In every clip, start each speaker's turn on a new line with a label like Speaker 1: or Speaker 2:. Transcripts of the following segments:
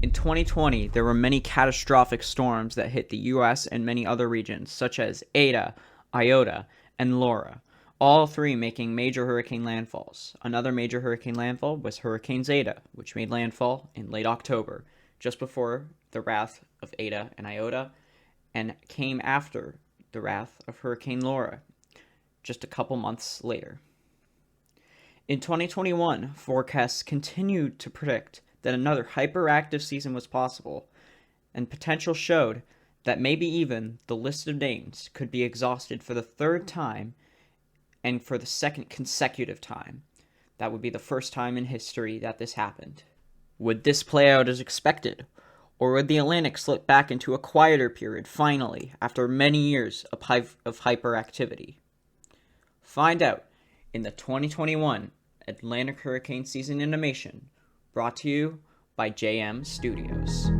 Speaker 1: In 2020, there were many catastrophic storms that hit the U.S. and many other regions, such as Eta, Iota, and Laura, all three making major hurricane landfalls. Another major hurricane landfall was Hurricane Zeta, which made landfall in late October, just before the wrath of Eta and Iota, and came after the wrath of Hurricane Laura, just a couple months later. In 2021, forecasts continued to predict that another hyperactive season was possible, and potential showed that maybe even the list of names could be exhausted for the third time and for the second consecutive time. That would be the first time in history that this happened. Would this play out as expected? Or would the Atlantic slip back into a quieter period finally, after many years of hyperactivity? Find out in the 2021 Atlantic Hurricane Season Animation, brought to you by JM Studios.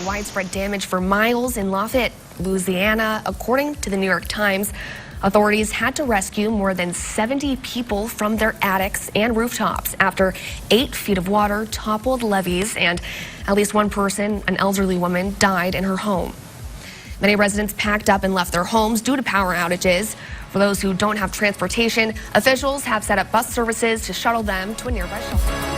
Speaker 2: Widespread damage for miles in Lafayette, Louisiana. According to the New York Times, authorities had to rescue more than 70 people from their attics and rooftops after 8 feet of water toppled levees, and at least one person, an elderly woman, died in her home. Many residents packed up and left their homes due to power outages. For those who don't have transportation, officials have set up bus services to shuttle them to a nearby shelter.